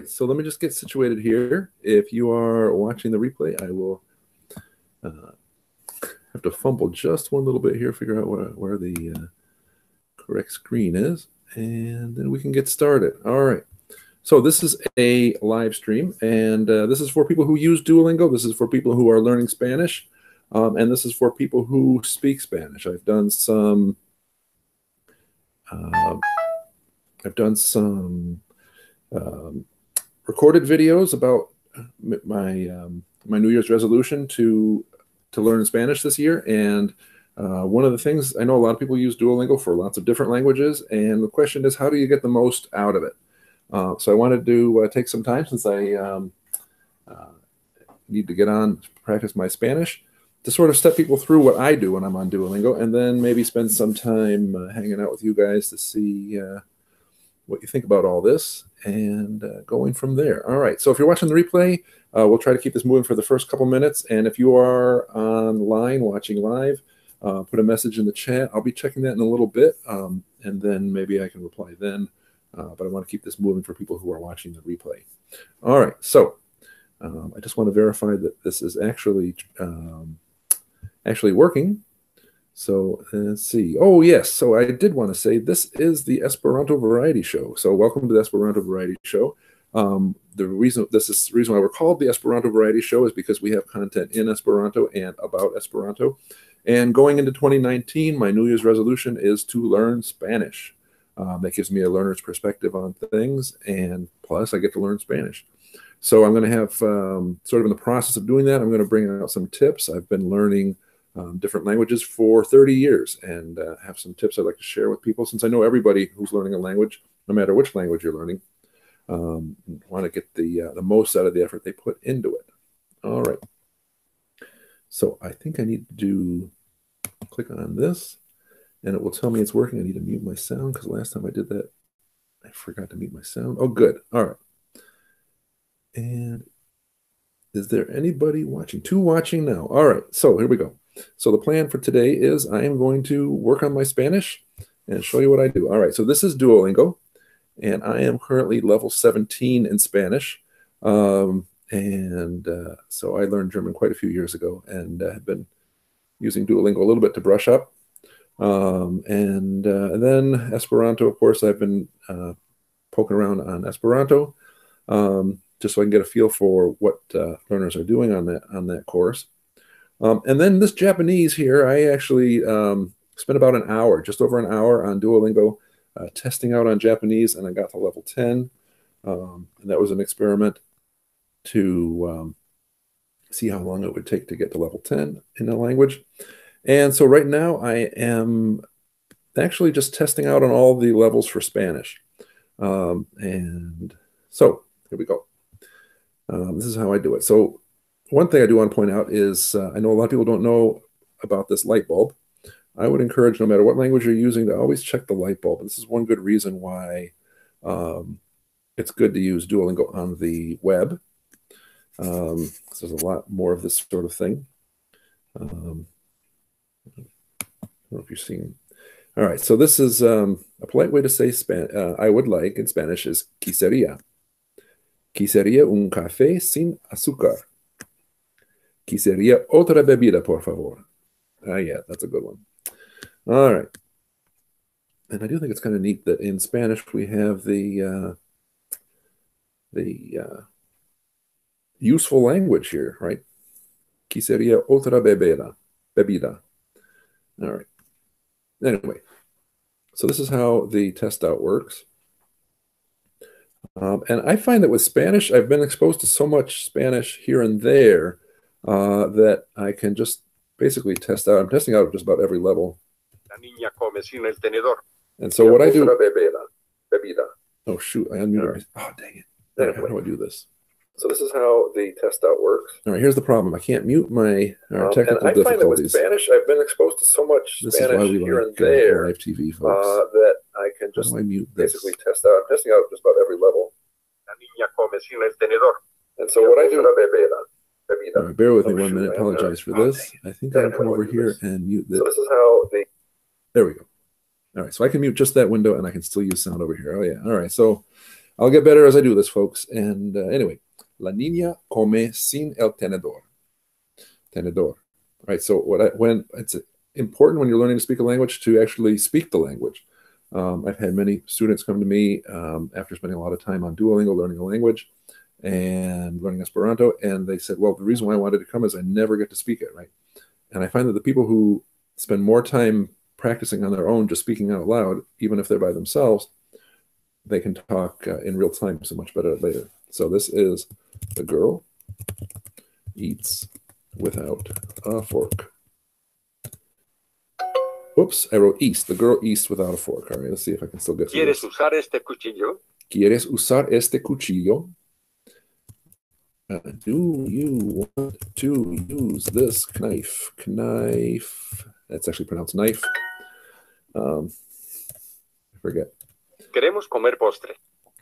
so let me just get situated here. If you are watching the replay, I will have to fumble just one little bit here, figure out where the correct screen is, and then we can get started. All right. So this is a live stream, and this is for people who use Duolingo. This is for people who are learning Spanish, and this is for people who speak Spanish. I've done some recorded videos about my New Year's resolution to learn Spanish this year, and one of the things, I know a lot of people use Duolingo for lots of different languages, and the question is, how do you get the most out of it? So I wanted to take some time, since I need to get on to practice my Spanish, to sort of step people through what I do when I'm on Duolingo, and then maybe spend some time hanging out with you guys to see what you think about all this, and going from there. All right, so if you're watching the replay, we'll try to keep this moving for the first couple minutes, and if you are online watching live, put a message in the chat. I'll be checking that in a little bit, and then maybe I can reply then. But I want to keep this moving for people who are watching the replay. All right, so I just want to verify that this is actually working. So let's see. Oh, yes. So I did want to say this is the Esperanto Variety Show. So welcome to the Esperanto Variety Show. The reason why we're called the Esperanto Variety Show is because we have content in Esperanto and about Esperanto. And going into 2019, my New Year's resolution is to learn Spanish. That gives me a learner's perspective on things, and plus I get to learn Spanish. So I'm going to have, sort of in the process of doing that, I'm going to bring out some tips. I've been learning different languages for 30 years, and have some tips I'd like to share with people, since I know everybody who's learning a language, no matter which language you're learning, want to get the most out of the effort they put into it. All right. So I think I need to click on this, and it will tell me it's working. I need to mute my sound, because last time I did that, I forgot to mute my sound. Oh, good. All right. And is there anybody watching? Two watching now. All right. So here we go. So the plan for today is I am going to work on my Spanish and show you what I do. All right. So this is Duolingo, and I am currently level 17 in Spanish. So I learned German quite a few years ago, and have been using Duolingo a little bit to brush up. And then Esperanto, of course, I've been poking around on Esperanto, just so I can get a feel for what learners are doing on that course. And then this Japanese here, I actually spent about an hour, just over an hour, on Duolingo, testing out on Japanese, and I got to level 10. And that was an experiment to see how long it would take to get to level 10 in a language. And so right now I am actually just testing out on all the levels for Spanish. And so here we go. This is how I do it. So one thing I do want to point out is I know a lot of people don't know about this light bulb. I would encourage, no matter what language you're using, to always check the light bulb. This is one good reason why it's good to use Duolingo on the web. There's a lot more of this sort of thing. I don't know if you're seeing. All right, so this is a polite way to say I would like in Spanish is quisiera. Quisiera un café sin azúcar. Quisiera otra bebida, por favor. Yeah, that's a good one. All right. And I do think it's kind of neat that in Spanish we have the useful language here, right? Quisiera otra bebida. All right. Anyway, so this is how the test out works. And I find that with Spanish, I've been exposed to so much Spanish here and there that I can just basically test out. I'm testing out just about every level. La niña come sin el tenedor. And so what I do... Bebida. Oh, shoot. I unmuted. Oh, dang it. Anyway, how do I do this? So this is how the test out works. All right, here's the problem. I can't mute my technical difficulties. And I find that with Spanish, I've been exposed to so much Spanish here and there live TV, folks. That I can just basically test out. I'm testing out just about every level. La niña come sin el tenedor. And so what I do... All right, bear with me 1 minute. Apologize for this. I think I can come over here and mute this. So this is how the... There we go. All right, so I can mute just that window, and I can still use sound over here. Oh, yeah. All right, so I'll get better as I do this, folks. And anyway, la niña come sin el tenedor. Tenedor. Right. So when it's important when you're learning to speak a language to actually speak the language. I've had many students come to me after spending a lot of time on Duolingo learning a language and learning Esperanto, and they said, well, the reason why I wanted to come is I never get to speak it, right? And I find that the people who spend more time practicing on their own, just speaking out loud, even if they're by themselves, they can talk in real time so much better later. So this is the girl eats without a fork. Oops, I wrote east. The girl eats without a fork. All right, let's see if I can still get through ¿Quieres this. usar este cuchillo? ¿Quieres usar este cuchillo? Do you want to use this knife? Knife. That's actually pronounced knife. I forget. Queremos comer postre.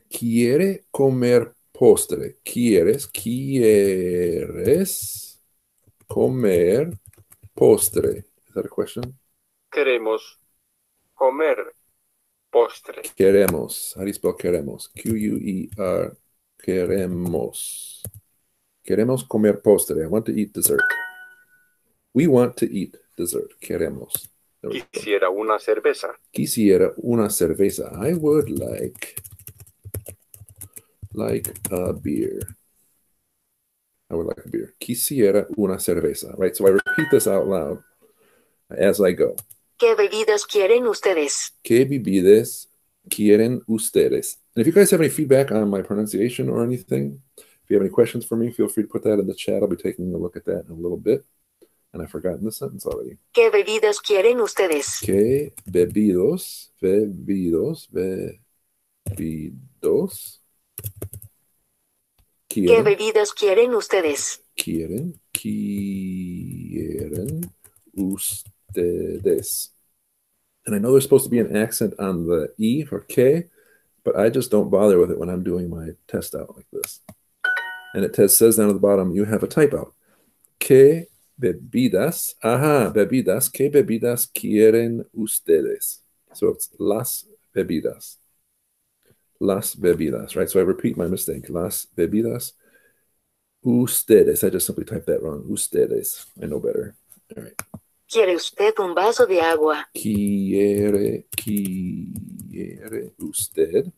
Quiere comer postre. ¿Quieres comer postre? Is that a question? Queremos comer postre. Queremos. How do you spell queremos? Q-U-E-R. Queremos. Queremos comer postre. I want to eat dessert. We want to eat dessert. Queremos. Quisiera una cerveza. Quisiera una cerveza. I would like a beer. I would like a beer. Quisiera una cerveza. Right? So I repeat this out loud as I go. ¿Qué bebidas quieren ustedes? ¿Qué bebidas quieren ustedes? And if you guys have any feedback on my pronunciation or anything, if you have any questions for me, feel free to put that in the chat. I'll be taking a look at that in a little bit. And I've forgotten the sentence already. ¿Qué bebidas quieren ustedes? ¿Qué bebidos ¿Qué bebidas quieren ustedes? quieren ustedes? And I know there's supposed to be an accent on the E for que, but I just don't bother with it when I'm doing my test out like this. And it says down at the bottom, you have a type out. ¿Qué bebidas? Bebidas. ¿Qué bebidas quieren ustedes? So it's las bebidas. Las bebidas, right? So I repeat my mistake. Las bebidas. Ustedes. I just simply typed that wrong. Ustedes. I know better. All right. ¿Quiere usted un vaso de agua? ¿Quiere usted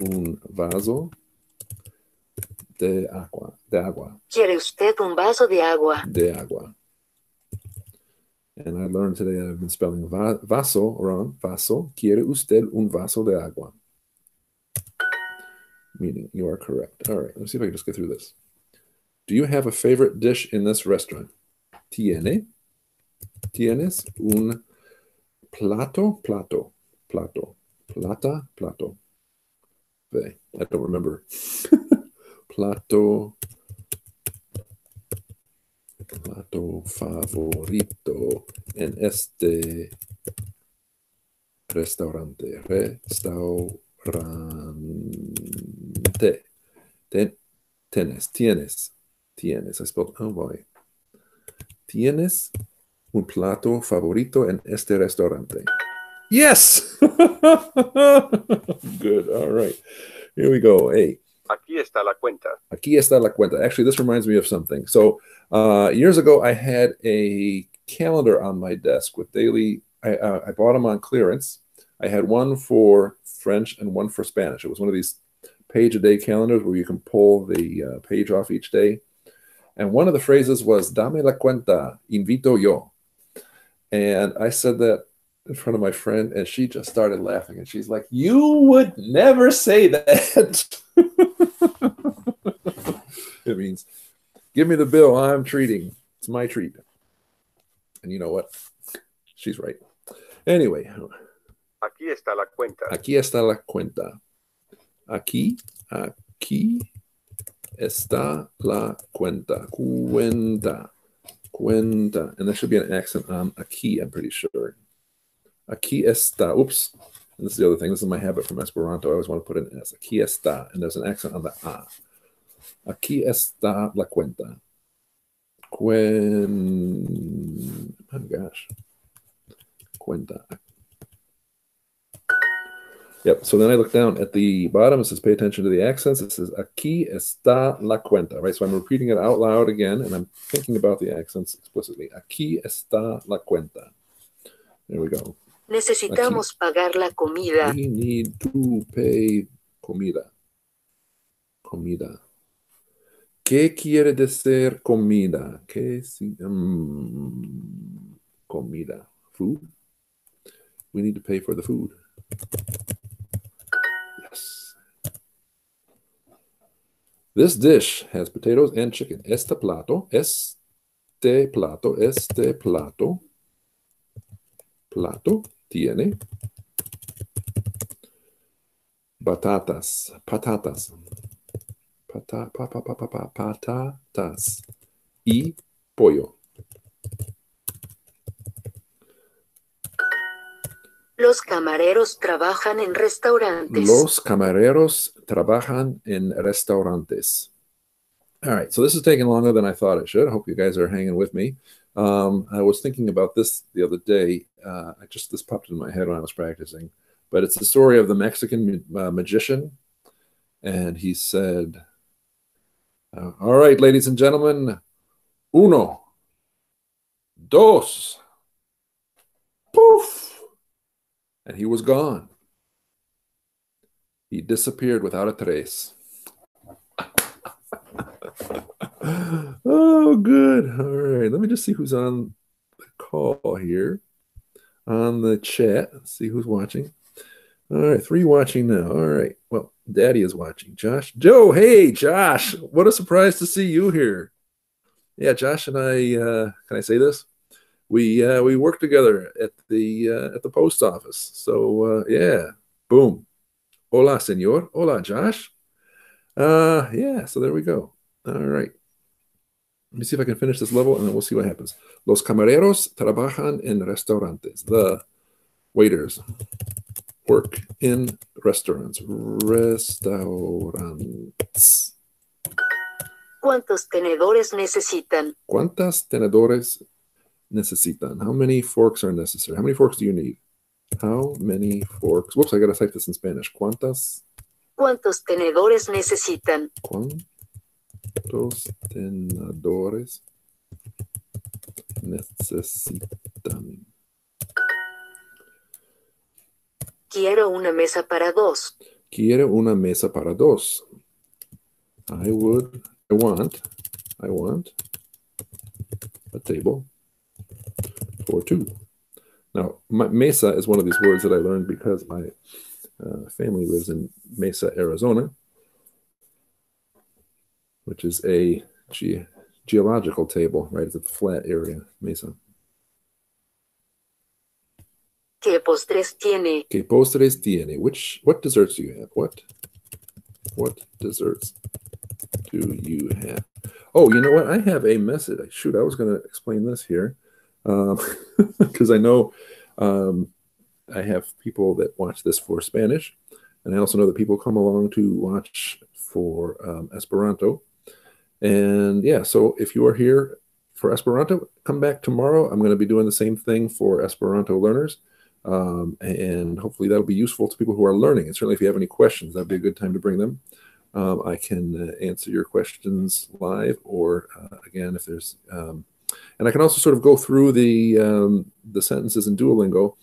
un vaso de agua? ¿Quiere usted un vaso de agua? De agua. And I learned today I've been spelling vaso wrong. Vaso. ¿Quiere usted un vaso de agua? Meaning you are correct. All right, let's see if I can just get through this. Do you have a favorite dish in this restaurant? ¿Tienes un plato? I don't remember. plato favorito en este restaurante. Tienes. I spelled, oh boy. ¿Tienes un plato favorito en este restaurante? Yes! Good, all right. Here we go. Hey. Aquí está la cuenta. Aquí está la cuenta. Actually, this reminds me of something. So years ago, I had a calendar on my desk with daily, I bought them on clearance. I had one for French and one for Spanish. It was one of these page-a-day calendars where you can pull the page off each day. And one of the phrases was, dame la cuenta, invito yo. And I said that in front of my friend, and she just started laughing. And she's like, you would never say that. It means, give me the bill, I'm treating. It's my treat. And you know what? She's right. Anyway. Aquí está la cuenta. Aquí está la cuenta. Aquí está la cuenta. Cuenta. And there should be an accent on aquí, I'm pretty sure. Aquí está. Oops. And this is the other thing. This is my habit from Esperanto. I always want to put an S. Aquí está. And there's an accent on the A. Aquí está la cuenta. Oh gosh. Cuenta. Yep. So then I look down at the bottom. It says, pay attention to the accents. It says, aquí está la cuenta, right? So I'm repeating it out loud again, and I'm thinking about the accents explicitly. Aquí está la cuenta. There we go. Necesitamos pagar la comida. We need to pay comida. Comida. ¿Qué quiere decir comida? ¿Qué si, comida. Food. We need to pay for the food. Yes. This dish has potatoes and chicken. Este plato tiene patatas y pollo. Los camareros trabajan en restaurantes. Los camareros trabajan en restaurantes. All right, so this is taking longer than I thought it should. I hope you guys are hanging with me. I was thinking about this the other day. This popped in my head when I was practicing. But it's the story of the Mexican magician. And he said, all right, ladies and gentlemen, uno, dos, poof. And he was gone. He disappeared without a trace. Oh, good. All right. Let me just see who's on the call here. On the chat. Let's see who's watching. All right. 3 watching now. All right. Well, Daddy is watching. Josh. Joe. Hey, Josh. What a surprise to see you here. Yeah, Josh and I, can I say this? We work together at the post office. So yeah, boom. Hola, señor. Hola, Josh. Yeah, so there we go. All right. Let me see if I can finish this level, and then we'll see what happens. Los camareros trabajan en restaurantes. The waiters work in restaurants. Restaurantes. ¿Cuántos tenedores necesitan? ¿Cuántos tenedores necesitan? How many forks are necessary? How many forks do you need? How many forks? Whoops, I got to type this in Spanish. ¿Cuántos tenedores necesitan? ¿Cuántos tenedores necesitan? Quiero una mesa para 2. Quiero una mesa para 2. I want a table for 2. Now, mesa is one of these words that I learned because my family lives in Mesa, Arizona, which is a geological table, right? It's a flat area, Mesa. ¿Qué postres tiene? ¿Qué postres tiene? What desserts do you have? What desserts do you have? Oh, you know what? I have a message. Shoot, I was going to explain this here because I know I have people that watch this for Spanish, and I also know that people come along to watch for Esperanto. And yeah, so if you are here for Esperanto, come back tomorrow. I'm going to be doing the same thing for Esperanto learners. And hopefully that'll be useful to people who are learning. And certainly if you have any questions, that'd be a good time to bring them. I can answer your questions live, or again, if there's, and I can also sort of go through the sentences in Duolingo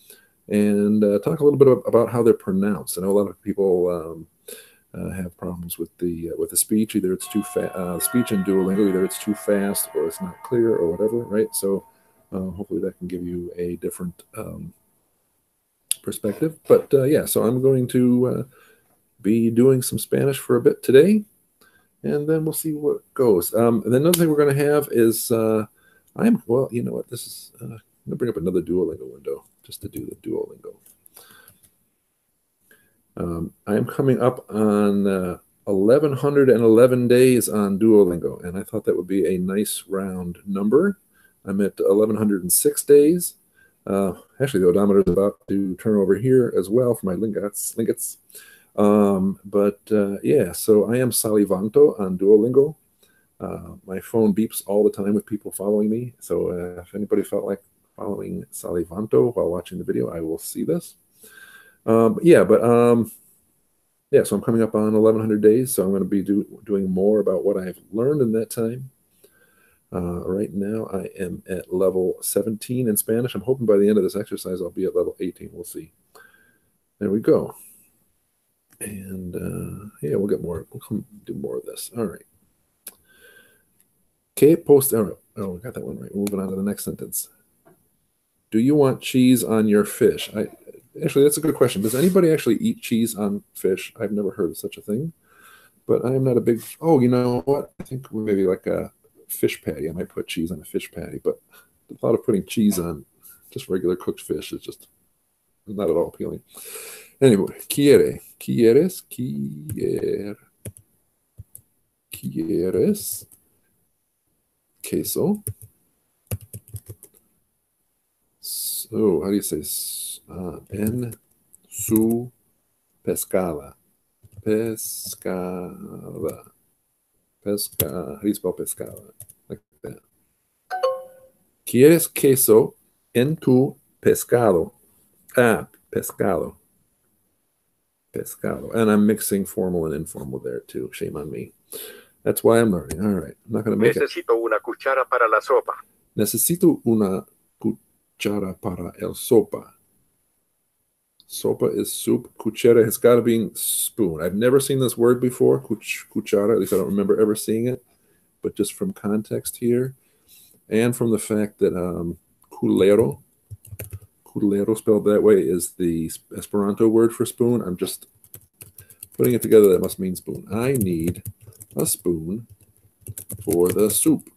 and talk a little bit about how they're pronounced. I know a lot of people have problems with the speech. Either it's too fast, speech in Duolingo, either it's too fast or it's not clear or whatever, right? So hopefully that can give you a different perspective. But yeah, so I'm going to be doing some Spanish for a bit today, and then we'll see what goes. And then another thing we're going to have is well, you know what? This is I'm going to bring up another Duolingo window just to do the Duolingo. I'm coming up on 1,111 days on Duolingo, and I thought that would be a nice round number. I'm at 1,106 days. Actually, the odometer is about to turn over here as well for my lingots. Yeah, so I am Salivanto on Duolingo. My phone beeps all the time with people following me. So if anybody felt like following Salivanto while watching the video, I will see this. Yeah, so I'm coming up on 1,100 days, so I'm going to be doing more about what I've learned in that time. Right now, I am at level 17 in Spanish. I'm hoping by the end of this exercise, I'll be at level 18. We'll see. There we go. And yeah, we'll get more. We'll come do more of this. All right. Okay, oh, we got that one right. Moving on to the next sentence. Do you want cheese on your fish? Actually, that's a good question. Does anybody actually eat cheese on fish? I've never heard of such a thing, but I am not a big. Oh, you know what? I think maybe like a fish patty. I might put cheese on a fish patty, but the thought of putting cheese on just regular cooked fish is just not at all appealing. Anyway, quieres, queso. So, how do you say en su pescada? Pescada. How do you spell pescada? Like that. ¿Quieres queso en tu pescado? Pescado. Pescado. And I'm mixing formal and informal there too. Shame on me. That's why I'm learning. All right. I'm not going to make Necesito una cuchara para la sopa. Necesito una cuchara para el sopa. Sopa is soup. Cuchara has got to be spoon. I've never seen this word before, cuchara. At least I don't remember ever seeing it. But just from context here, and from the fact that culero spelled that way is the Esperanto word for spoon. I'm just putting it together. That must mean spoon. I need a spoon for the soup.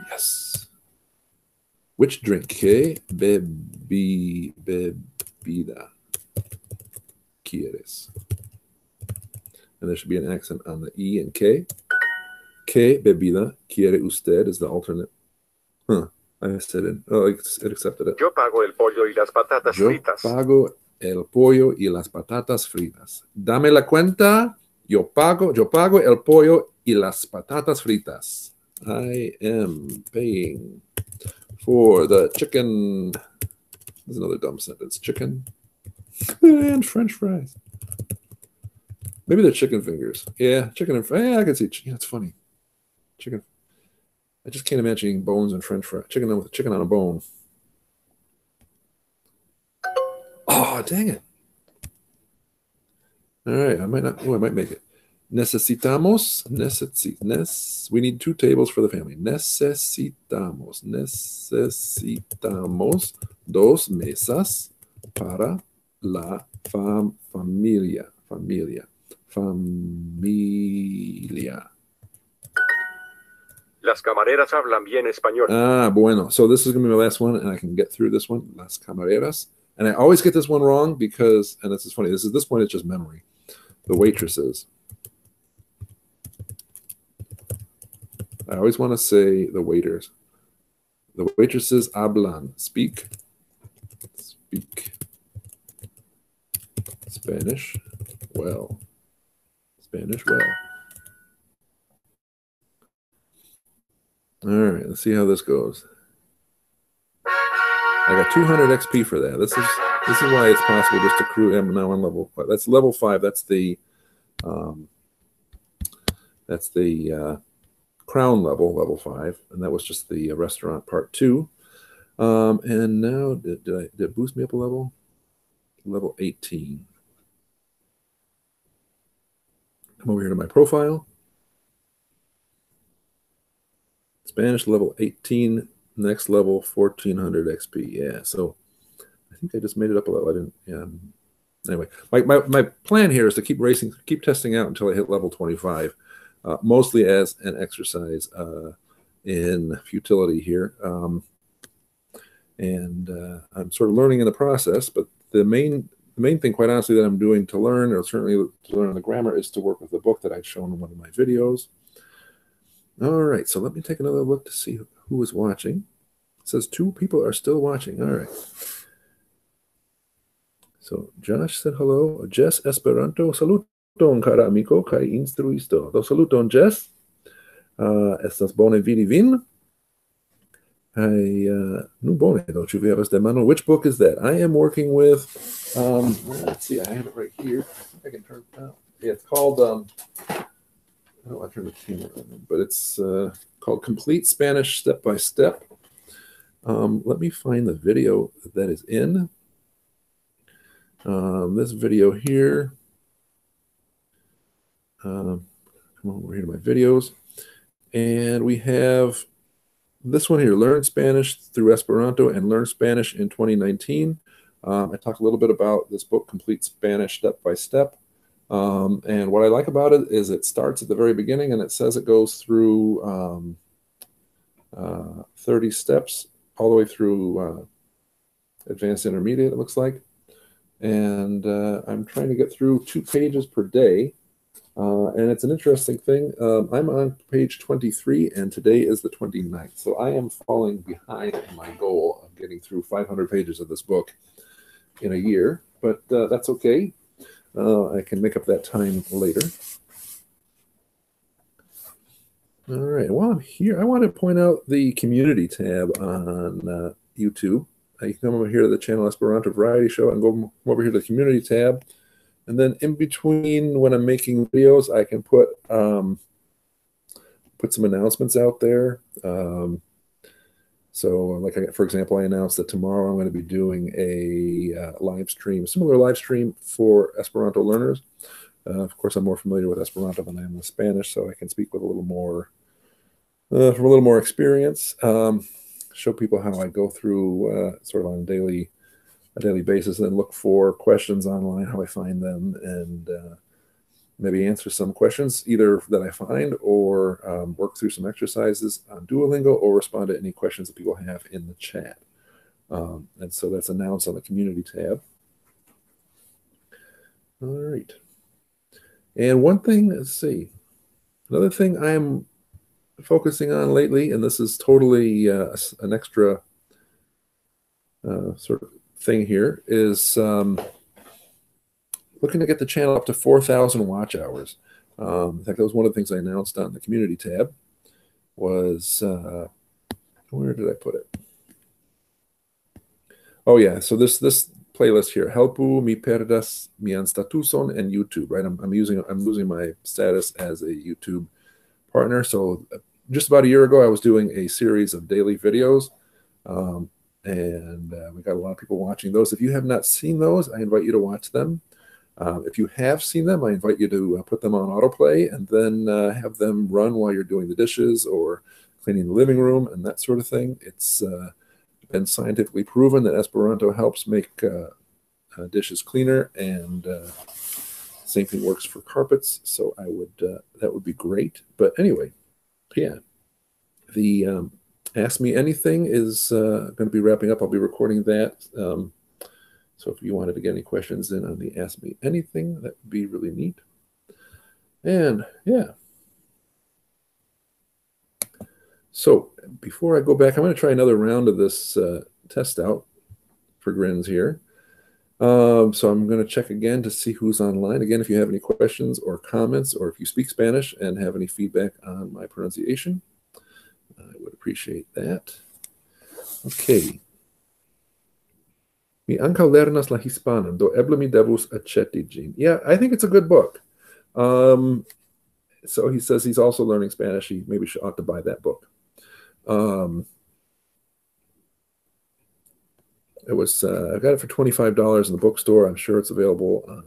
Yes. Which drink? ¿Qué bebida quieres? And there should be an accent on the E and K. ¿Qué bebida quiere usted is the alternate. I said it. Oh, it accepted it. Yo pago el pollo y las patatas fritas. Yo pago el pollo y las patatas fritas. Dame la cuenta. Yo pago el pollo y las patatas fritas. I am paying for the chicken. There's another dumb sentence. Chicken and French fries. Maybe they're chicken fingers. Yeah, chicken and fries. Yeah, I can see. Yeah, it's funny. Chicken. I just can't imagine eating bones and French fries. Chicken on a bone. Oh, dang it. All right, I might not. Oh, I might make it. Necesitamos. We need 2 tables for the family. Necesitamos 2 mesas para la familia. Las camareras hablan bien español. Bueno. So this is going to be my last one, and I can get through this one. Las camareras. And I always get this one wrong because, and this is funny, this one is just memory. The waitresses. I always want to say the waiters. The waitresses hablan. Speak Spanish well. Spanish well. All right, let's see how this goes. I got 200 XP for that. This is why it's possible just to crew. I'm now on level 5. That's level 5. That's the crown level 5, and that was just the restaurant part 2. And now did it boost me up a level? Level 18. Come over here to my profile. Spanish level 18, next level 1400 XP. Yeah, so I think I just made it up a level. I didn't. Yeah. Anyway, my plan here is to keep testing out until I hit level 25, mostly as an exercise in futility here. And I'm sort of learning in the process, but the main thing, quite honestly, that I'm doing to learn, or certainly to learn the grammar, is to work with the book that I've shown in one of my videos. All right, so let me take another look to see who is watching. It says 2 people are still watching. All right. So Josh said hello. Jess Esperanto. Saluton, cara amico, kai instruisto. Do saluton, Jess. Estas bone vidi vin. Nu bone, don't you have de mano? Which book is that? I am working with, let's see, I have it right here. I can turn it out. Yeah, it's called, oh, I turned the camera on, but it's called Complete Spanish Step by Step. Let me find the video that is in. This video here. Come over here to my videos. And we have this one here, Learn Spanish through Esperanto and Learn Spanish in 2019. I talked a little bit about this book, Complete Spanish Step by Step. And what I like about it is it starts at the very beginning and it says it goes through 30 steps all the way through advanced intermediate, it looks like. And I'm trying to get through 2 pages per day. And it's an interesting thing. I'm on page 23, and today is the 29th. So I am falling behind my goal of getting through 500 pages of this book in a year. But that's okay. I can make up that time later. All right. While I'm here, I want to point out the community tab on YouTube. You can come over here to the channel Esperanto Variety Show and go over here to the community tab. And then in between when I'm making videos, I can put some announcements out there. So like, for example, I announced that tomorrow I'm going to be doing a live stream, similar live stream for Esperanto learners. Of course, I'm more familiar with Esperanto than I am with Spanish, so I can speak with a little more, from a little more experience. Show people how I go through sort of on a daily basis, and then look for questions online, how I find them, and maybe answer some questions either that I find or work through some exercises on Duolingo or respond to any questions that people have in the chat. And so that's announced on the community tab. All right. And one thing, let's see, another thing I'm focusing on lately, and this is totally an extra sort of thing here, is looking to get the channel up to 4,000 watch hours. In fact, that was one of the things I announced on the community tab. Was where did I put it? Oh yeah, so this playlist here, Helpu mi perdas mian statuson, and YouTube. Right, I'm losing my status as a YouTube partner. So just about a year ago, I was doing a series of daily videos. And we got a lot of people watching those. If you have not seen those, I invite you to watch them. If you have seen them, I invite you to put them on autoplay and then have them run while you're doing the dishes or cleaning the living room and that sort of thing. It's been scientifically proven that Esperanto helps make dishes cleaner, and same thing works for carpets. So I would that would be great. But anyway, yeah, the Ask Me Anything is going to be wrapping up. I'll be recording that. So if you wanted to get any questions in on the Ask Me Anything, that would be really neat. And yeah. So before I go back, I'm going to try another round of this test out for grins here. So I'm going to check again to see who's online. Again, if you have any questions or comments, or if you speak Spanish and have any feedback on my pronunciation, I would appreciate that. Okay. Mi ankaŭ lernas la hispanan, do eble mi devus aĉeti ĝin. Yeah, I think it's a good book. So he says he's also learning Spanish. He maybe ought to buy that book. It was I got it for $25 in the bookstore. I'm sure it's available on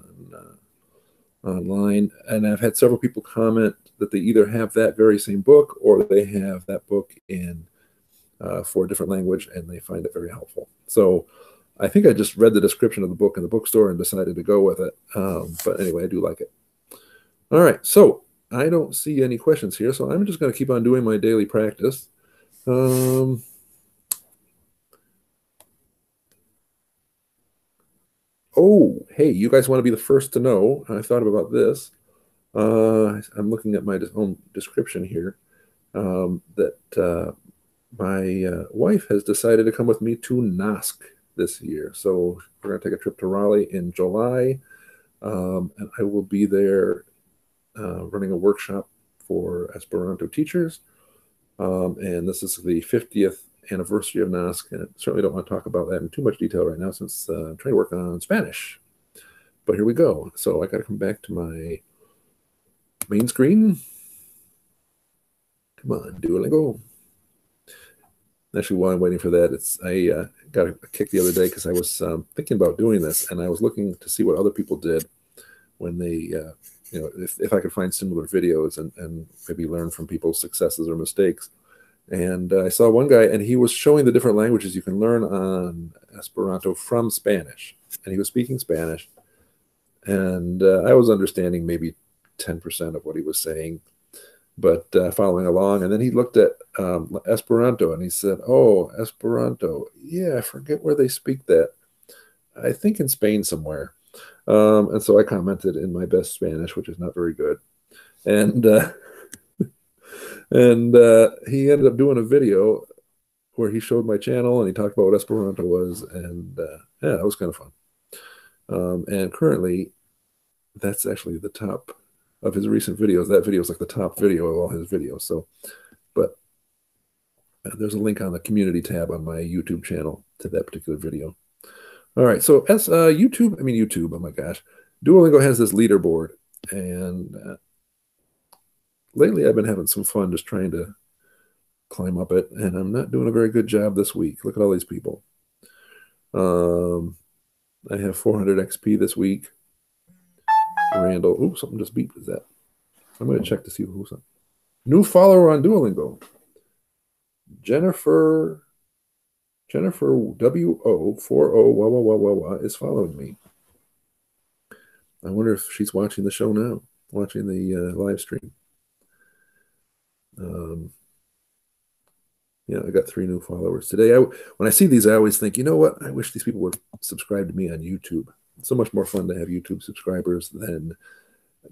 online. And I've had several people comment that they either have that very same book or they have that book in for a different language, and they find it very helpful. So I think I just read the description of the book in the bookstore and decided to go with it. But anyway, I do like it. All right, so I don't see any questions here, so I'm just going to keep on doing my daily practice. Oh, hey, you guys want to be the first to know. I thought about this. I'm looking at my own description here, that my wife has decided to come with me to NASC this year. So we're going to take a trip to Raleigh in July, and I will be there running a workshop for Esperanto teachers. And this is the 50th anniversary of NASC, and I certainly don't want to talk about that in too much detail right now since I'm trying to work on Spanish. But here we go. So I got to come back to my main screen. Come on, Duolingo. Actually, while I'm waiting for that, I got a kick the other day because I was thinking about doing this, and I was looking to see what other people did when they, if I could find similar videos and maybe learn from people's successes or mistakes. And I saw one guy, and he was showing the different languages you can learn on Esperanto from Spanish, and he was speaking Spanish, and I was understanding maybe 10% of what he was saying, but following along. And then he looked at Esperanto, and he said, "Oh, Esperanto, yeah, I forget where they speak that. I think in Spain somewhere." And so I commented in my best Spanish, which is not very good, and he ended up doing a video where he showed my channel and he talked about what Esperanto was, and yeah, it was kind of fun. And currently, that's actually the top of his recent videos. That video is like the top video of all his videos. So, but there's a link on the community tab on my YouTube channel to that particular video. All right, so as YouTube, oh my gosh, Duolingo has this leaderboard, and lately I've been having some fun just trying to climb up it, and I'm not doing a very good job this week. Look at all these people. I have 400 XP this week. Randall, oh, something just beeped. Is that? I'm going to check to see who's on. New follower on Duolingo. Jennifer WO40 is following me. I wonder if she's watching the show now, watching the live stream. Yeah, I got 3 new followers today. When I see these, I always think, you know what? I wish these people would subscribe to me on YouTube. It's so much more fun to have YouTube subscribers than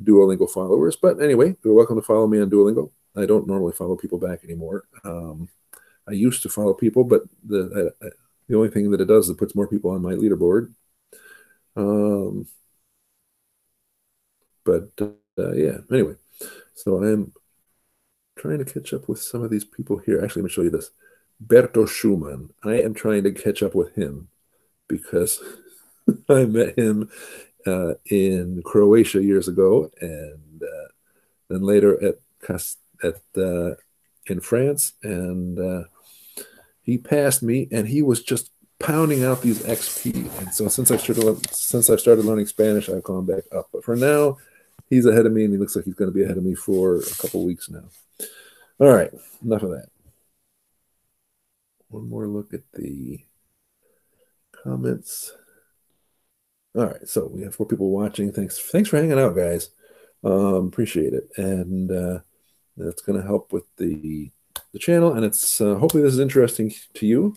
Duolingo followers. But anyway, you're welcome to follow me on Duolingo. I don't normally follow people back anymore. I used to follow people, but the only thing that it does is it puts more people on my leaderboard. Yeah, anyway, so I'm trying to catch up with some of these people here. Actually, let me show you this. Berto Schumann. I am trying to catch up with him because I met him in Croatia years ago, and then later in France, and he passed me, and he was just pounding out these XP. And so since I've started learning Spanish, I've gone back up. But for now, he's ahead of me, and he looks like he's going to be ahead of me for a couple weeks now. All right, enough of that. One more look at the comments. All right, so we have 4 people watching. Thanks for hanging out, guys. Appreciate it, and that's going to help with the channel, and it's hopefully this is interesting to you.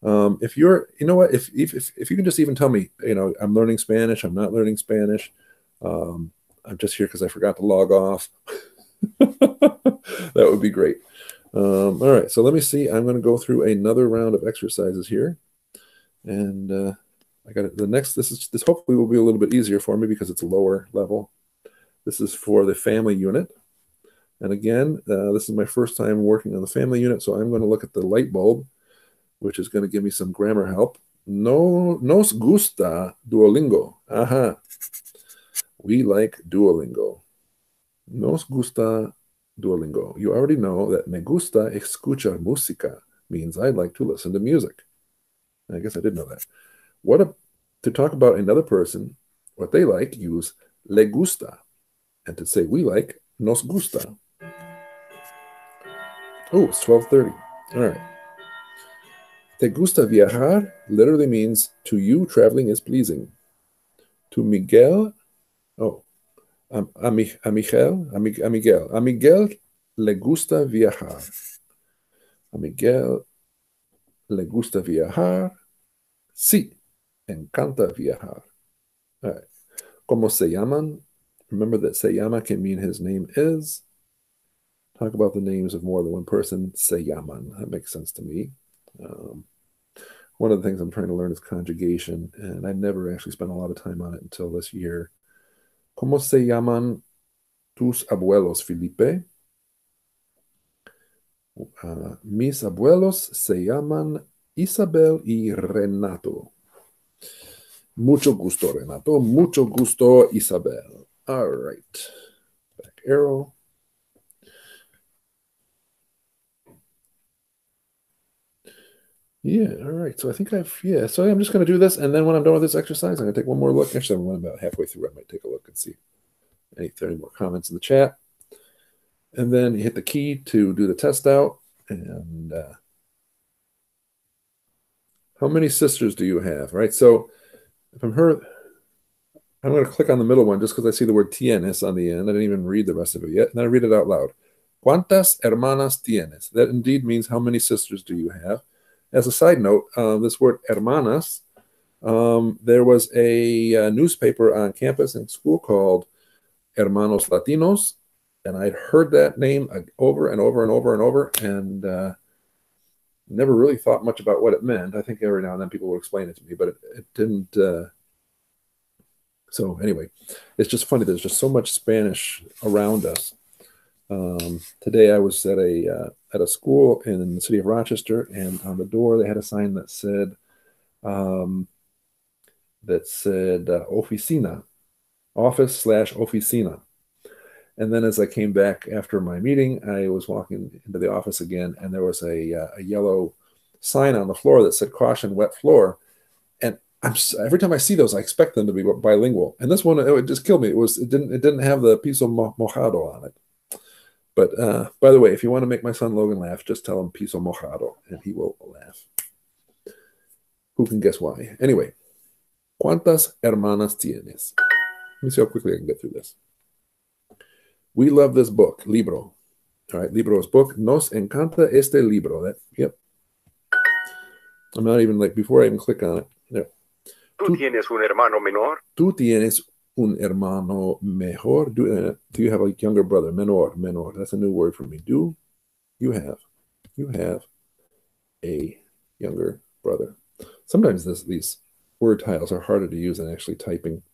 If you're, you know what, if you can just even tell me, I'm learning Spanish, I'm not learning Spanish, I'm just here because I forgot to log off. That would be great. All right, so let me see. I'm going to go through another round of exercises here, and I got it. The next, this hopefully will be a little bit easier for me because it's a lower level. This is for the family unit, and again, this is my first time working on the family unit, so I'm going to look at the light bulb, which is going to give me some grammar help. Nos gusta Duolingo. Aha. We like Duolingo. Nos gusta Duolingo. You already know that me gusta escuchar música means I like to listen to music. I guess I did know that. To talk about another person, what they like, use le gusta. And to say we like, nos gusta. Oh, it's 12:30. All right. Te gusta viajar literally means to you traveling is pleasing. To Miguel, a Miguel le gusta viajar. A Miguel le gusta viajar. Sí, encanta viajar. All right. ¿Cómo se llaman? Remember that se llama can mean his name is. Talk about the names of more than one person. Se llaman. That makes sense to me. One of the things I'm trying to learn is conjugation, and I never actually spent a lot of time on it until this year. ¿Cómo se llaman tus abuelos, Felipe? Mis abuelos se llaman Isabel y Renato. Mucho gusto, Renato. Mucho gusto, Isabel. All right. Back arrow. Yeah, all right. So I think so I'm just going to do this. And then when I'm done with this exercise, I'm going to take one more look. Actually, I'm about halfway through. I might take a look and see if there are any more comments in the chat. And then you hit the key to do the test out. And how many sisters do you have? Right. So if I'm going to click on the middle one just because I see the word tienes on the end. I didn't even read the rest of it yet. And then I read it out loud. ¿Cuántas hermanas tienes? That indeed means how many sisters do you have? As a side note, this word hermanas, there was a newspaper on campus in school called Hermanos Latinos, and I'd heard that name over and over and over and over, and never really thought much about what it meant. I think every now and then people would explain it to me, but it didn't. So anyway, it's just funny. There's just so much Spanish around us. Today I was at a school in the city of Rochester, and on the door they had a sign that said oficina, office/oficina. And then as I came back after my meeting, I was walking into the office again, and there was a yellow sign on the floor that said "Caution, wet floor." And every time I see those, I expect them to be bilingual. And this one, it just killed me. It didn't have the piso mojado on it. But by the way, if you want to make my son Logan laugh, just tell him piso mojado, and he will laugh. Who can guess why? Anyway, ¿cuántas hermanas tienes? Let me see how quickly I can get through this. We love this book, libro. All right, libro is book. Nos encanta este libro. Yep. I'm not even before I even click on it. There. ¿Tú tienes un hermano menor? Tú tienes un hermano mejor. Do you have a younger brother? Menor. That's a new word for me. Do you have a younger brother? Sometimes these word tiles are harder to use than actually typing.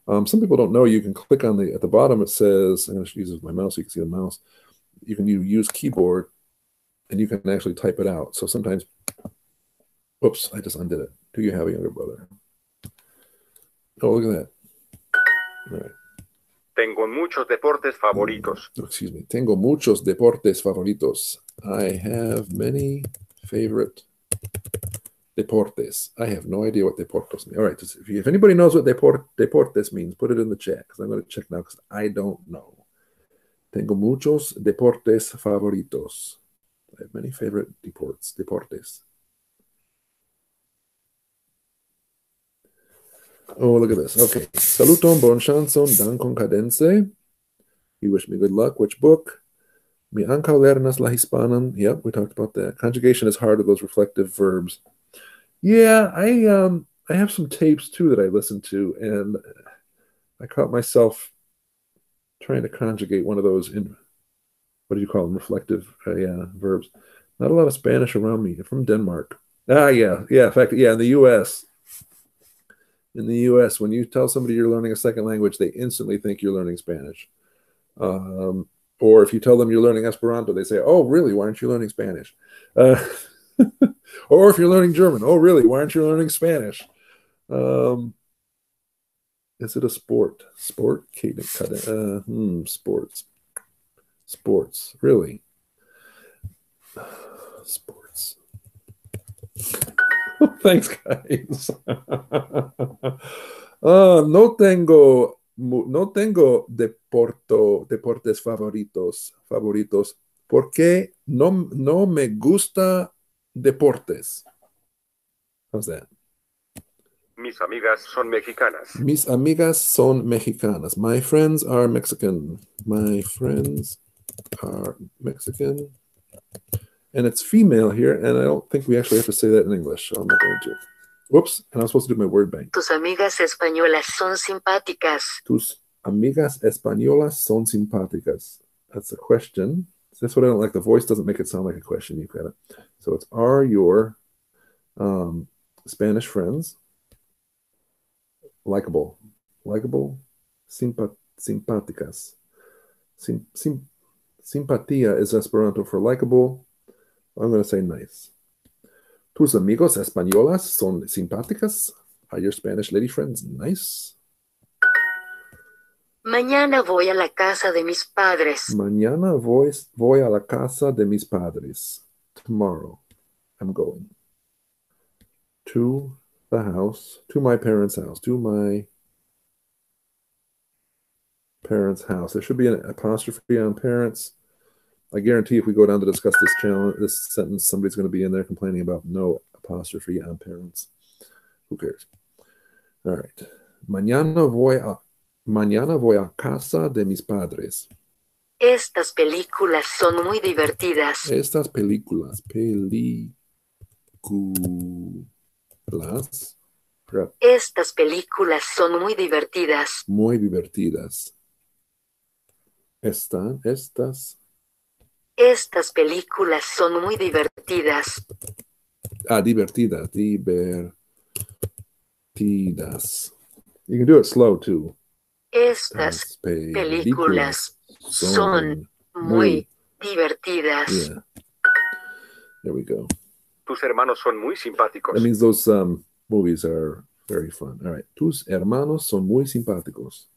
Some people don't know you can click on at the bottom. It says, I'm going to use my mouse so you can see the mouse. You can use keyboard and you can actually type it out. So sometimes, whoops, I just undid it. Do you have a younger brother? Oh, look at that. All right. Tengo muchos deportes favoritos. Excuse me. Tengo muchos deportes favoritos. I have many favorite deportes. I have no idea what deportes mean. All right. If anybody knows what deportes means, put it in the chat because I'm going to check now because I don't know. Tengo muchos deportes favoritos. I have many favorite deportes. Oh, look at this. Okay. Saluton, bon chanson, dankon cadence. You wish me good luck. Which book? Mi ankaŭ lernas la hispanan. Yep, we talked about that. Conjugation is hard with those reflective verbs. Yeah, I have some tapes too that I listened to, and I caught myself trying to conjugate one of those in, what do you call them? Reflective verbs. Not a lot of Spanish around me. I'm from Denmark. Yeah. In fact, in the U.S., when you tell somebody you're learning a second language, they instantly think you're learning Spanish. Or if you tell them you're learning Esperanto, they say, "Oh, really? Why aren't you learning Spanish?" Or if you're learning German, "Oh, really? Why aren't you learning Spanish?" Is it a sport? Sport? Sports. Really? Sports. Thanks, guys. No tengo deportes favoritos porque no me gusta deportes. How's that? Mis amigas son mexicanas. Mis amigas son mexicanas. My friends are Mexican. And it's female here, and I don't think we actually have to say that in English, so I'm not going to. Whoops, and I'm supposed to do my word bank. Tus amigas españolas son simpáticas. Tus amigas españolas son simpáticas. That's a question. That's what I don't like. The voice doesn't make it sound like a question. You've got it. So it's, are your Spanish friends likable? Simpáticas. Simpatia is Esperanto for likable. I'm going to say nice. Tus amigos españolas son simpáticas? Are your Spanish lady friends nice? Mañana voy a la casa de mis padres. Mañana voy a la casa de mis padres. Tomorrow I'm going to the house, to my parents' house, to my parents' house. There should be an apostrophe on parents. I guarantee if we go down to discuss this sentence, somebody's going to be in there complaining about no apostrophe on parents. Who cares? All right. Mañana voy a casa de mis padres. Estas películas son muy divertidas. Estas películas. Estas películas son muy divertidas. Muy divertidas. Estas películas son muy divertidas. Divertidas. You can do it slow too. Estas películas son muy divertidas. Yeah. There we go. Tus hermanos son muy simpáticos. That means those movies are very fun. All right. Tus hermanos son muy simpáticos.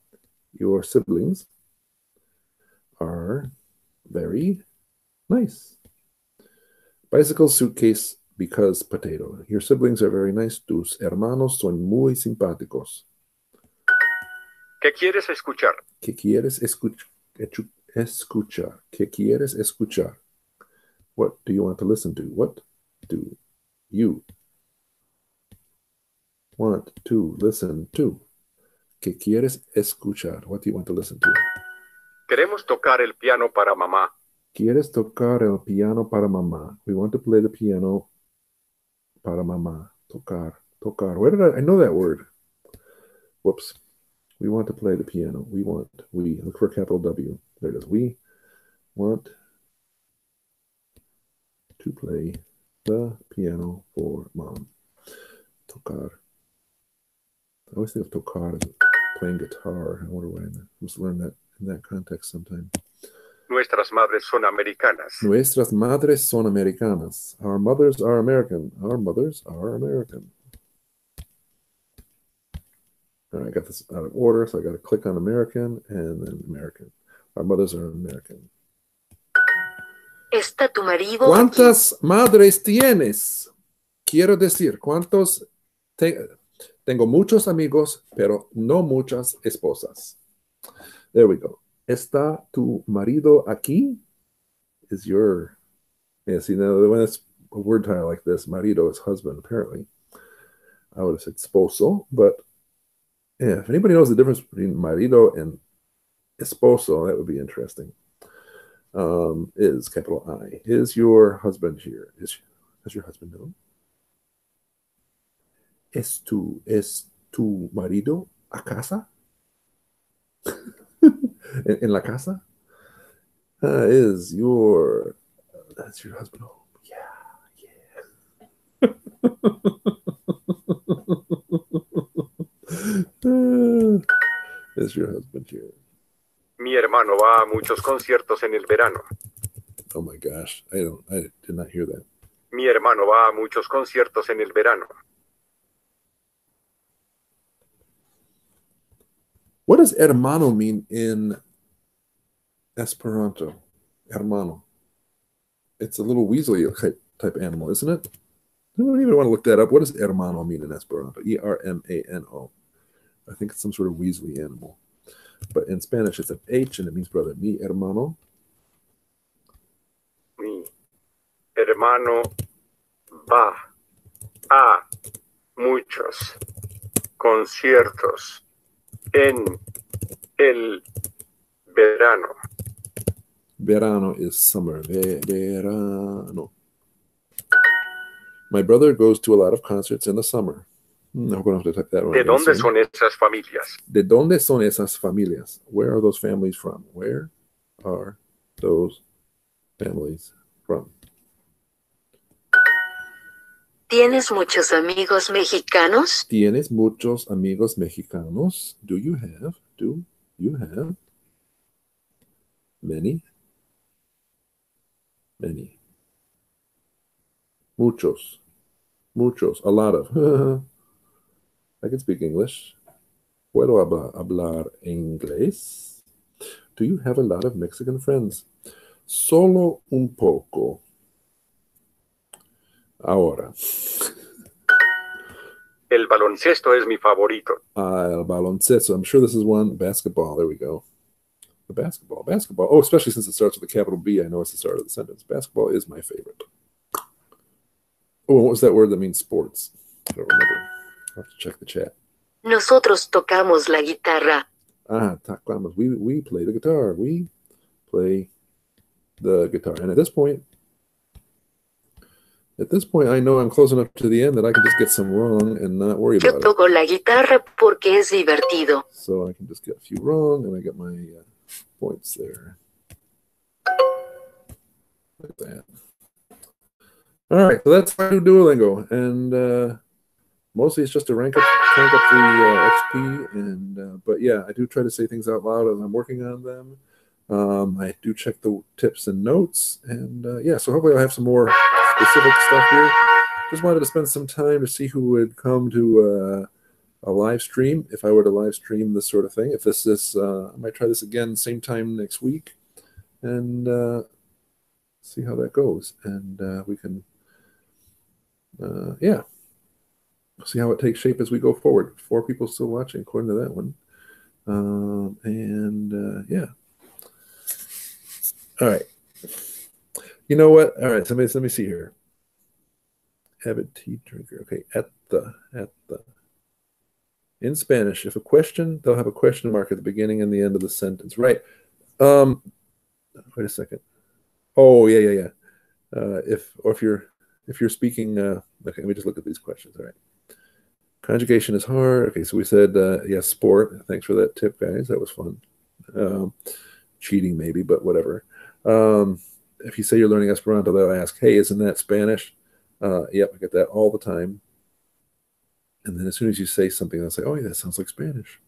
Your siblings are very nice. Bicycle, suitcase, because potato. Your siblings are very nice. Tus hermanos son muy simpáticos. ¿Qué quieres escuchar? ¿Qué quieres escuchar? ¿Qué quieres escuchar? What do you want to listen to? What do you want to listen to? ¿Qué quieres escuchar? What do you want to listen to? Queremos tocar el piano para mamá. ¿Quieres tocar el piano para mamá? We want to play the piano para mamá. Tocar. Where did I know that word? Whoops. We want to play the piano. We look for a capital W. There it is. We want to play the piano for mom. Tocar. I always think of tocar as playing guitar. I wonder why I must learn that in that context sometime. Nuestras madres son americanas. Nuestras madres son americanas. Our mothers are American. Our mothers are American. All right, I got this out of order, so I got to click on American and then American. Our mothers are American. ¿Está tu marido ¿Cuántas madres tienes? Quiero decir, ¿cuántos? Tengo muchos amigos, pero no muchas esposas. There we go. ¿Está tu marido aquí? Is your... Yeah, see, now when it's a word title like this, marido is husband, apparently. I would have said esposo, but yeah, if anybody knows the difference between marido and esposo, that would be interesting. Is capital I. Is your husband here? Does your husband know? ¿Es tu marido a casa? en la casa? That's your husband home? Yeah. Is your husband here? Mi hermano va a muchos conciertos en el verano. Oh my gosh, I did not hear that. Mi hermano va a muchos conciertos en el verano. What does hermano mean in Esperanto? Hermano. It's a little weaselly type animal, isn't it? I don't even want to look that up. What does hermano mean in Esperanto? E-R-M-A-N-O. I think it's some sort of weaselly animal. But in Spanish, it's an H, and it means brother. Mi hermano. Mi hermano va a muchos conciertos en el verano. Verano is summer. Verano. My brother goes to a lot of concerts in the summer. I'm going to have to type that one. ¿De dónde son esas familias? ¿De dónde son esas familias? Where are those families from? Where are those families from? ¿Tienes muchos amigos mexicanos? ¿Tienes muchos amigos mexicanos? Do you have many Muchos. Muchos. A lot of. I can speak English. Puedo hablar inglés. Do you have a lot of Mexican friends? Solo un poco. Ahora. El baloncesto es mi favorito. El baloncesto. I'm sure this is one. Basketball. There we go. The basketball. Basketball. Oh, especially since it starts with a capital B. I know it's the start of the sentence. Basketball is my favorite. Oh, what was that word that means sports? I don't remember. I'll have to check the chat. Nosotros tocamos la guitarra. Tocamos. We play the guitar. We play the guitar. And at this point, I know I'm close enough to the end that I can just get some wrong and not worry Yo about it. toco la guitarra porque es divertido. So I can just get a few wrong, and I get my points there. Look at that. All right, so that's my new Duolingo, and mostly it's just to crank up the XP, and but yeah, I do try to say things out loud as I'm working on them. I do check the tips and notes, and yeah, so hopefully I'll have some more specific stuff here. Just wanted to spend some time to see who would come to a live stream, if I were to live stream this sort of thing. If this is, I might try this again same time next week, and see how that goes, and we can, yeah, see how it takes shape as we go forward. 4 people still watching, according to that one, and yeah. All right. You know what? All right. Let me see here. Avid tea drinker. Okay. At the. In Spanish, if a question, they'll have a question mark at the beginning and the end of the sentence. Right. Wait a second. Oh, yeah. If you're speaking, okay, let me just look at these questions. All right. Conjugation is hard. Okay, so we said, yeah, sport. Thanks for that tip, guys. That was fun. Cheating maybe, but whatever. If you say you're learning Esperanto, they'll ask, hey, isn't that Spanish? Yep, I get that all the time. And then as soon as you say something, they'll say, oh, yeah, that sounds like Spanish.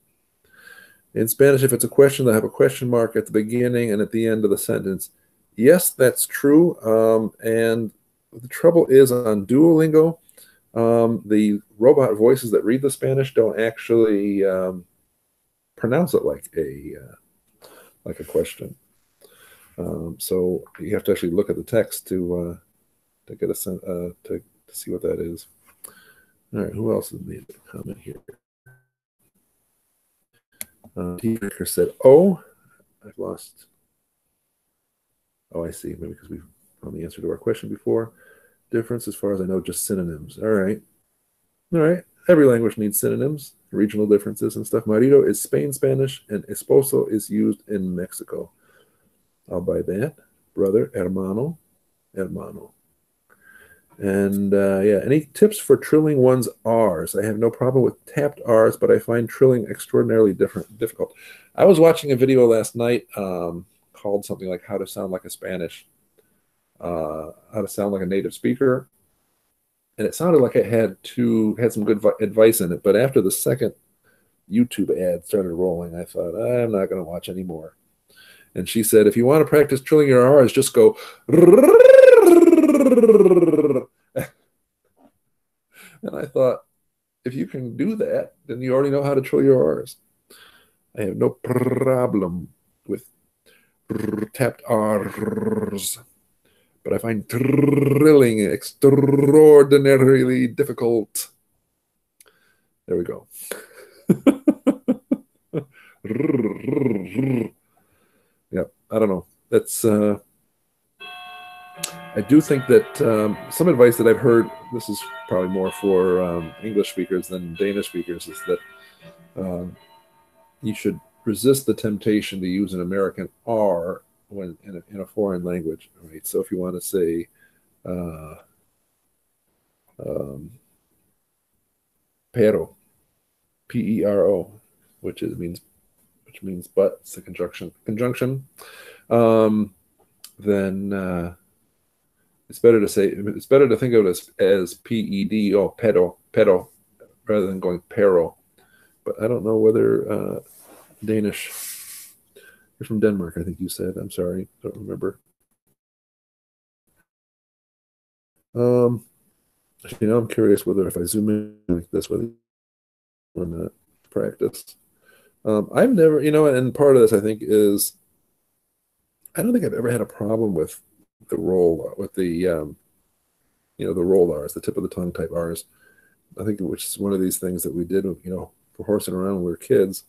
In Spanish, if it's a question, they'll have a question mark at the beginning and at the end of the sentence. Yes, that's true. And the trouble is on Duolingo, the robot voices that read the Spanish don't actually pronounce it like a question. So you have to actually look at the text to get a sense to see what that is. All right, who else has made a comment here? T-Maker said, "Oh, I've lost." Oh, I see. Maybe because we've found the answer to our question before. Difference, as far as I know, just synonyms. All right. Every language needs synonyms, regional differences and stuff. Marido is Spain Spanish, and esposo is used in Mexico. I'll buy that. Brother, hermano. And yeah, any tips for trilling one's R's? I have no problem with tapped R's, but I find trilling extraordinarily difficult. I was watching a video last night called something like how to sound like a native speaker. And it sounded like it had some good advice in it. But after the second YouTube ad started rolling, I thought, I'm not going to watch anymore. And she said, if you want to practice trilling your R's, just go. And I thought, if you can do that, then you already know how to trill your R's. I have no problem with tapped R's. But I find trilling extraordinarily difficult. There we go. Yeah, I don't know. That's I do think that some advice that I've heard, this is probably more for English speakers than Danish speakers, is that you should resist the temptation to use an American R when in a foreign language. Right? So if you want to say pero, P-E-R-O, which means but, it's a conjunction. Then it's better to think of it as P-E-D-O, pedo, rather than going pero. But I don't know whether Danish. You're from Denmark, I think you said. I'm sorry, don't remember. You know, I'm curious whether if I zoom in like this, whether or not practice. I've never, you know, and part of this I think is I don't think I've ever had a problem with the roll with the you know, the roll R's, the tip of the tongue type R's. I think which is one of these things that we did, you know, for horsing around when we were kids.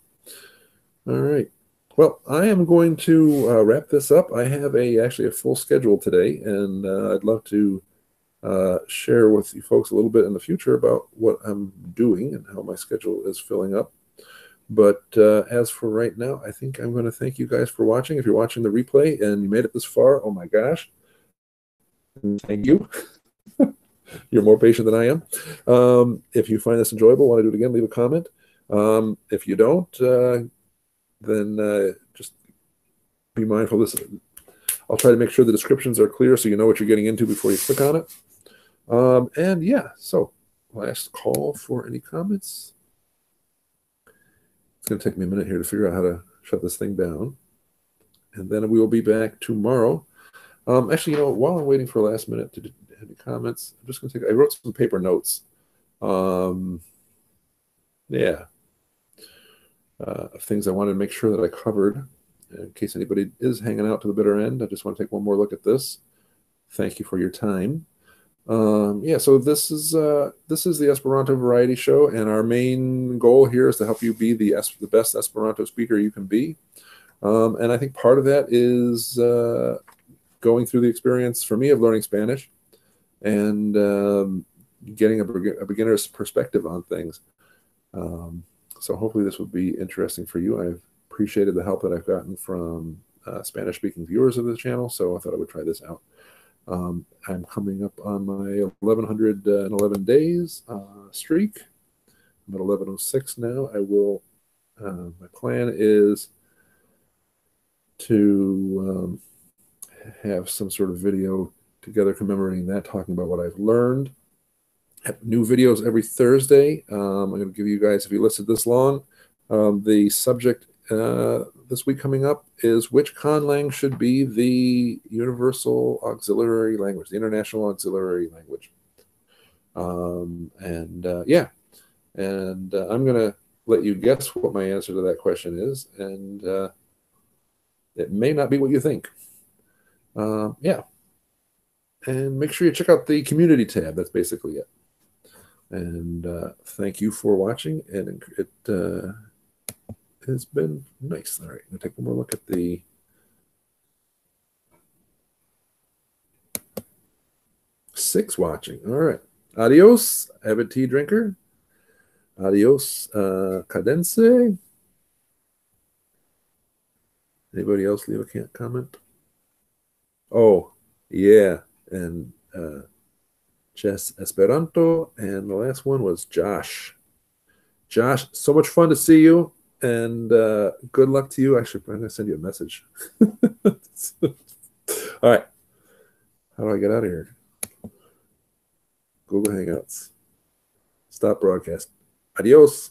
All right. Well, I am going to wrap this up. I have actually a full schedule today, and I'd love to share with you folks a little bit in the future about what I'm doing and how my schedule is filling up. But as for right now, I think I'm going to thank you guys for watching. If you're watching the replay and you made it this far, oh my gosh, thank you. You're more patient than I am. If you find this enjoyable, want to do it again, leave a comment. If you don't, then just be mindful. I'll try to make sure the descriptions are clear so you know what you're getting into before you click on it. And yeah, so last call for any comments. It's going to take me a minute here to figure out how to shut this thing down. And then we will be back tomorrow. Actually, you know, while I'm waiting for last minute to do any comments, I'm just going to I wrote some paper notes. Yeah. Of things I wanted to make sure that I covered. In case anybody is hanging out to the bitter end, I just want to take one more look at this. Thank you for your time. Yeah, so this is the Esperanto Variety Show, and our main goal here is to help you be the best Esperanto speaker you can be. And I think part of that is going through the experience for me of learning Spanish and getting a beginner's perspective on things. So hopefully this will be interesting for you. I've appreciated the help that I've gotten from Spanish-speaking viewers of the channel, so I thought I would try this out. I'm coming up on my 1,111 days streak. I'm at 1106 now. I will. My plan is to have some sort of video together commemorating that, talking about what I've learned. Have new videos every Thursday. I'm going to give you guys, if you listed this long, the subject this week coming up is which conlang should be the universal auxiliary language, the international auxiliary language. Yeah, and I'm going to let you guess what my answer to that question is, and it may not be what you think. Yeah, and make sure you check out the community tab. That's basically it. And thank you for watching, and it has been nice. All right, I'm going to take one more look at the six watching. All right. Adios, avid tea drinker. Adios, cadence. Anybody else leave a comment? Oh, yeah. And Jess Esperanto. And the last one was Josh. Josh, so much fun to see you. And good luck to you. Actually, I'm going to send you a message. All right. How do I get out of here? Google Hangouts. Stop broadcast. Adios.